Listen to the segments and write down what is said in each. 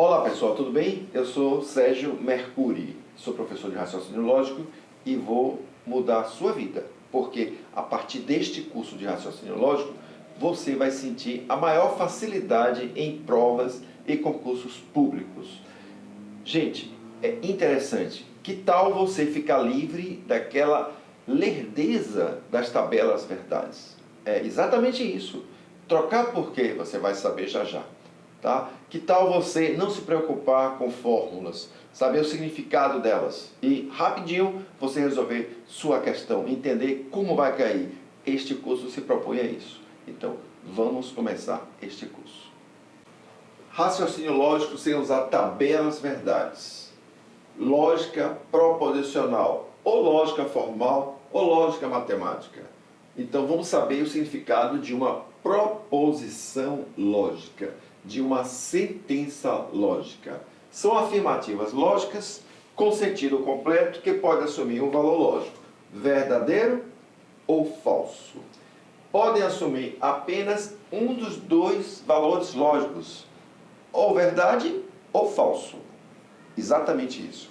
Olá pessoal, tudo bem? Eu sou Sérgio Mercuri, sou professor de raciocínio lógico e vou mudar a sua vida, porque a partir deste curso de raciocínio lógico, você vai sentir a maior facilidade em provas e concursos públicos. Gente, é interessante, que tal você ficar livre daquela lerdeza das tabelas verdades? É exatamente isso. Trocar por quê? Você vai saber já já. Tá? Que tal você não se preocupar com fórmulas, saber o significado delas e rapidinho você resolver sua questão, entender como vai cair. Este curso se propõe a isso. Então, vamos começar este curso. Raciocínio lógico sem usar tabelas verdades. Lógica proposicional, ou lógica formal, ou lógica matemática. Então, vamos saber o significado de uma proposição lógica, de uma sentença lógica. São afirmativas lógicas com sentido completo que pode assumir um valor lógico, verdadeiro ou falso. Podem assumir apenas um dos dois valores lógicos, ou verdade ou falso. Exatamente isso.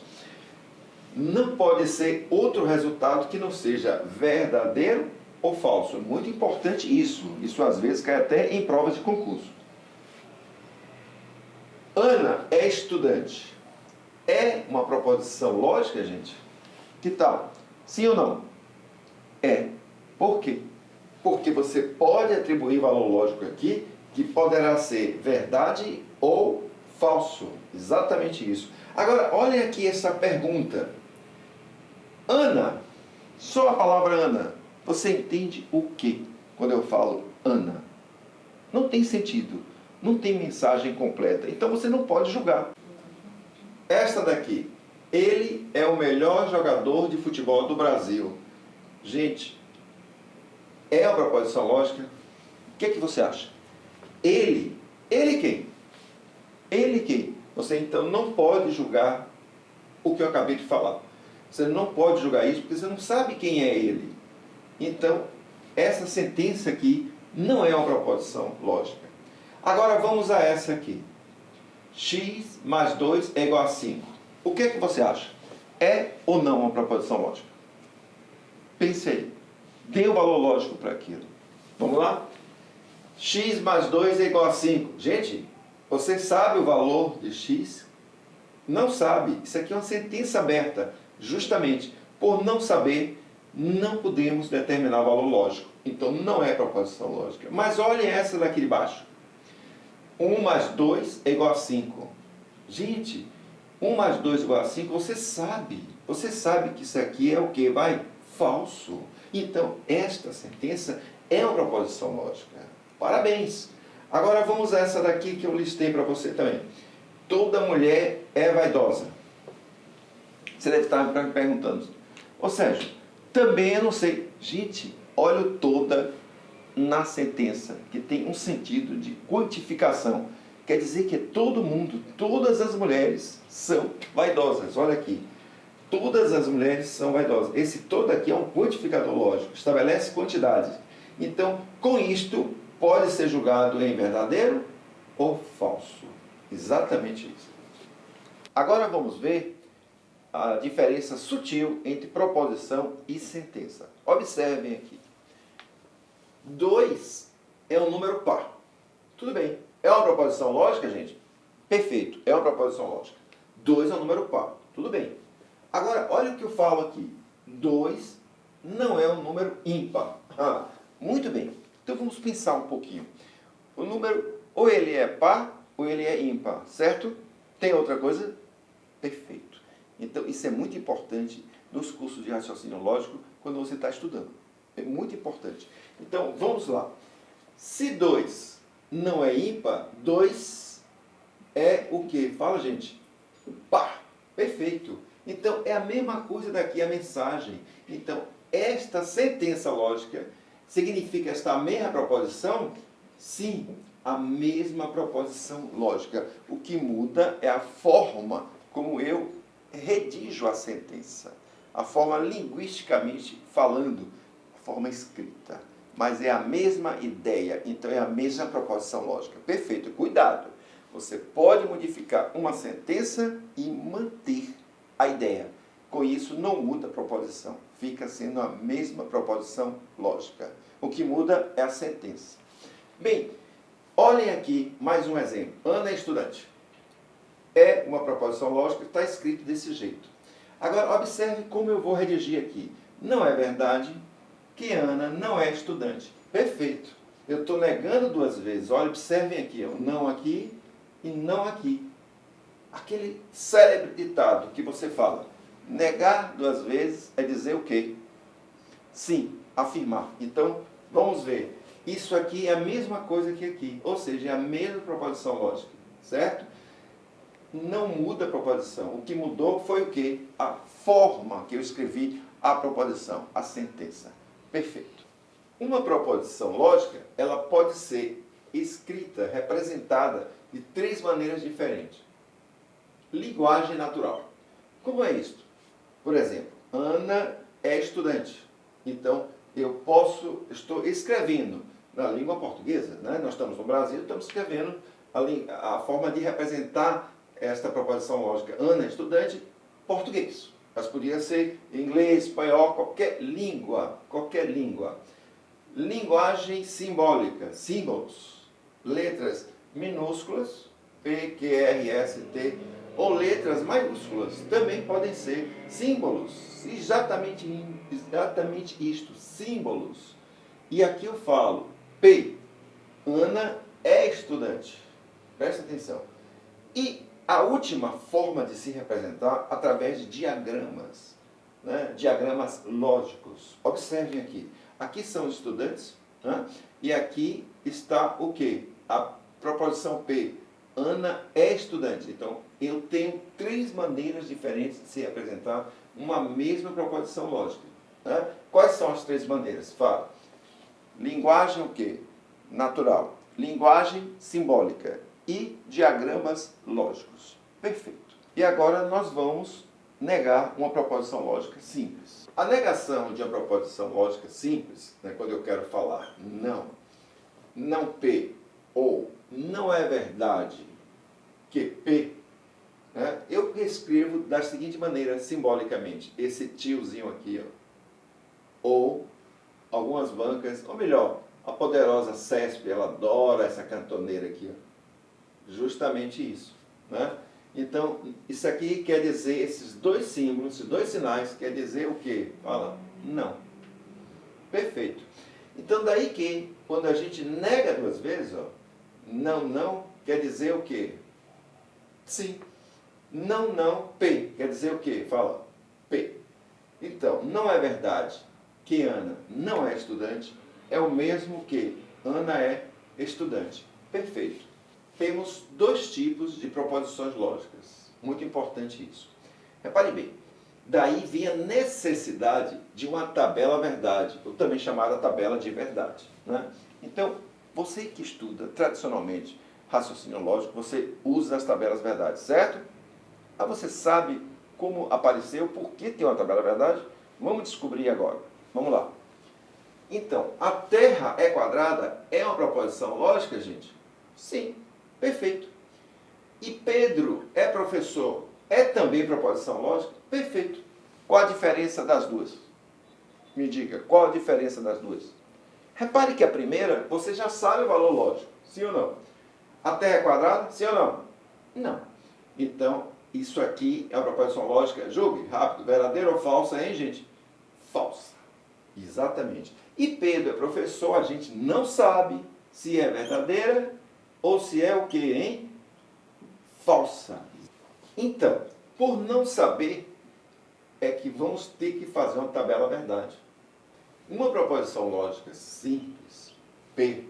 Não pode ser outro resultado que não seja verdadeiro ou falso. Muito importante isso. Isso às vezes cai até em provas de concurso. Ana é estudante. É uma proposição lógica, gente? Que tal? Sim ou não? É. Por quê? Porque você pode atribuir valor lógico aqui, que poderá ser verdade ou falso. Exatamente isso. Agora, olhem aqui essa pergunta. Ana, só a palavra Ana, você entende o que quando eu falo Ana? Não tem sentido. Não tem mensagem completa, então você não pode julgar. Esta daqui, ele é o melhor jogador de futebol do Brasil. Gente, é uma proposição lógica? O que é que você acha? Ele quem? Ele quem? Você então não pode julgar o que eu acabei de falar. Você não pode julgar isso porque você não sabe quem é ele. Então, essa sentença aqui não é uma proposição lógica. Agora vamos a essa aqui. X mais 2 é igual a 5. O que é que você acha? É ou não uma proposição lógica? Pense aí. Dê o valor lógico para aquilo. Vamos lá? X mais 2 é igual a 5. Gente, você sabe o valor de x? Não sabe. Isso aqui é uma sentença aberta. Justamente, por não saber, não podemos determinar o valor lógico. Então não é proposição lógica. Mas olhem essa daqui de baixo. 1 mais 2 é igual a 5. Gente, 1 mais 2 é igual a 5, você sabe. Você sabe que isso aqui é o que? Vai? Falso. Então, esta sentença é uma proposição lógica. Parabéns. Agora vamos a essa daqui que eu listei para você também. Toda mulher é vaidosa. Você deve estar me perguntando. Ou seja, também eu não sei. Gente, olha o toda na sentença, que tem um sentido de quantificação. Quer dizer que todo mundo, todas as mulheres são vaidosas. Olha aqui. Todas as mulheres são vaidosas. Esse todo aqui é um quantificador lógico, estabelece quantidades. Então, com isto, pode ser julgado em verdadeiro ou falso. Exatamente isso. Agora vamos ver a diferença sutil entre proposição e sentença. Observem aqui. 2 é um número par. Tudo bem. É uma proposição lógica, gente? Perfeito. É uma proposição lógica. 2 é um número par. Tudo bem. Agora, olha o que eu falo aqui. 2 não é um número ímpar. Muito bem. Então vamos pensar um pouquinho. O número, ou ele é par, ou ele é ímpar. Certo? Tem outra coisa? Perfeito. Então, isso é muito importante nos cursos de raciocínio lógico quando você está estudando. É muito importante. Então, vamos lá. Se 2 não é ímpar, 2 é o quê? Fala, gente. Par. Perfeito. Então, é a mesma coisa daqui a mensagem. Então, esta sentença lógica significa esta mesma proposição? Sim, a mesma proposição lógica. O que muda é a forma como eu redijo a sentença. A forma linguisticamente falando, a forma escrita. Mas é a mesma ideia, então é a mesma proposição lógica. Perfeito, cuidado. Você pode modificar uma sentença e manter a ideia. Com isso, não muda a proposição. Fica sendo a mesma proposição lógica. O que muda é a sentença. Bem, olhem aqui mais um exemplo. Ana é estudante. É uma proposição lógica que está escrito desse jeito. Agora, observe como eu vou redigir aqui. Não é verdade que Ana não é estudante. Perfeito. Eu estou negando duas vezes. Olha, observem aqui. Não aqui e não aqui. Aquele célebre ditado que você fala. Negar duas vezes é dizer o quê? Sim, afirmar. Então, vamos ver. Isso aqui é a mesma coisa que aqui. Ou seja, é a mesma proposição lógica. Certo? Não muda a proposição. O que mudou foi o quê? A forma que eu escrevi a proposição, a sentença. Perfeito. Uma proposição lógica, ela pode ser escrita, representada de três maneiras diferentes. Linguagem natural. Como é isto? Por exemplo, Ana é estudante. Então, estou escrevendo na língua portuguesa, né? Nós estamos no Brasil, estamos escrevendo a forma de representar esta proposição lógica. Ana é estudante, português. Mas podia ser inglês, espanhol, qualquer língua. Qualquer língua. Linguagem simbólica, símbolos. Letras minúsculas, P, Q, R, S, T, ou letras maiúsculas. Também podem ser símbolos. Exatamente isto, símbolos. E aqui eu falo, P, Ana é estudante. Presta atenção. E a última forma de se representar através de diagramas, né? Diagramas lógicos. Observem aqui. Aqui são os estudantes, né? E aqui está o quê? A proposição P. Ana é estudante. Então, eu tenho três maneiras diferentes de se representar uma mesma proposição lógica. Né? Quais são as três maneiras? Fala. Linguagem o quê? Natural. Linguagem simbólica. E diagramas lógicos. Perfeito. E agora nós vamos negar uma proposição lógica simples. A negação de uma proposição lógica simples, né, quando eu quero falar não P, ou não é verdade que P, né, eu escrevo da seguinte maneira, simbolicamente, esse tiozinho aqui, ó, ou algumas bancas, ou melhor, a poderosa CESP, ela adora essa cantoneira aqui, ó. Justamente isso, né? Então, isso aqui quer dizer, esses dois símbolos, esses dois sinais, quer dizer o quê? Fala, não. Perfeito. Então, daí que, quando a gente nega duas vezes, ó, não, quer dizer o quê? Sim. Não, P, quer dizer o quê? Fala, P. Então, não é verdade que Ana não é estudante, é o mesmo que Ana é estudante. Perfeito. Temos dois tipos de proposições lógicas. Muito importante isso. Repare bem, daí vem a necessidade de uma tabela verdade, ou também chamada tabela de verdade, né? Então, você que estuda tradicionalmente raciocínio lógico, você usa as tabelas verdade, certo? Mas você sabe como apareceu, por que tem uma tabela verdade? Vamos descobrir agora. Vamos lá. Então, a Terra é quadrada é uma proposição lógica, gente? Sim. Perfeito. E Pedro é professor, é também proposição lógica? Perfeito. Qual a diferença das duas? Me diga, qual a diferença das duas? Repare que a primeira, você já sabe o valor lógico, sim ou não? A Terra é quadrada, sim ou não? Não. Então, isso aqui é uma proposição lógica, julgue, rápido, verdadeira ou falsa, hein, gente? Falsa. Exatamente. E Pedro é professor, a gente não sabe se é verdadeira ou se é o que, hein? Falsa. Então, por não saber, é que vamos ter que fazer uma tabela verdade. Uma proposição lógica simples, P,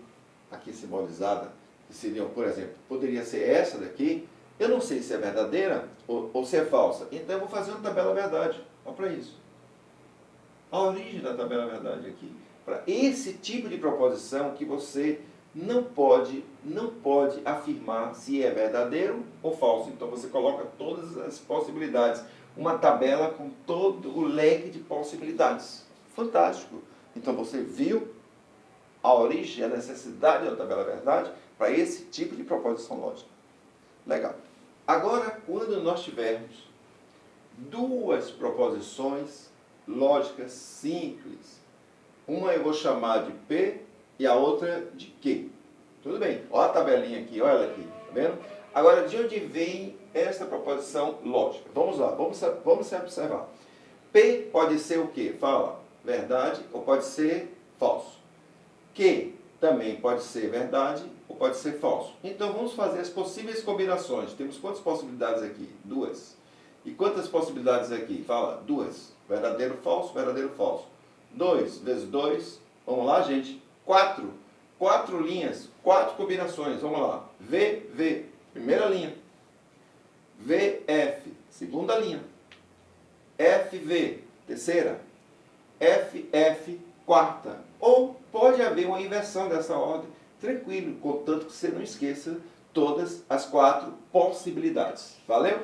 aqui simbolizada, que seria, por exemplo, poderia ser essa daqui, eu não sei se é verdadeira ou se é falsa, então eu vou fazer uma tabela verdade. Olha para isso. A origem da tabela verdade aqui. Para esse tipo de proposição que você não pode afirmar se é verdadeiro ou falso. Então você coloca todas as possibilidades. Uma tabela com todo o leque de possibilidades. Fantástico. Então você viu a origem, a necessidade da tabela verdade para esse tipo de proposição lógica. Legal. Agora, quando nós tivermos duas proposições lógicas simples, uma eu vou chamar de P e a outra de Q. Tudo bem? Olha a tabelinha aqui, olha ela aqui, tá vendo? Agora, de onde vem essa proposição lógica? Vamos lá, vamos observar. P pode ser o quê? Fala, verdade ou pode ser falso. Q também pode ser verdade ou pode ser falso. Então, vamos fazer as possíveis combinações. Temos quantas possibilidades aqui? Duas. E quantas possibilidades aqui? Fala, duas. Verdadeiro, falso, verdadeiro, falso. 2 vezes 2, vamos lá, gente. 4. 4 linhas, 4 combinações. Vamos lá. V, primeira linha. VF, segunda linha. FV, terceira. FF, quarta. Ou pode haver uma inversão dessa ordem, tranquilo, contanto que você não esqueça todas as 4 possibilidades. Valeu?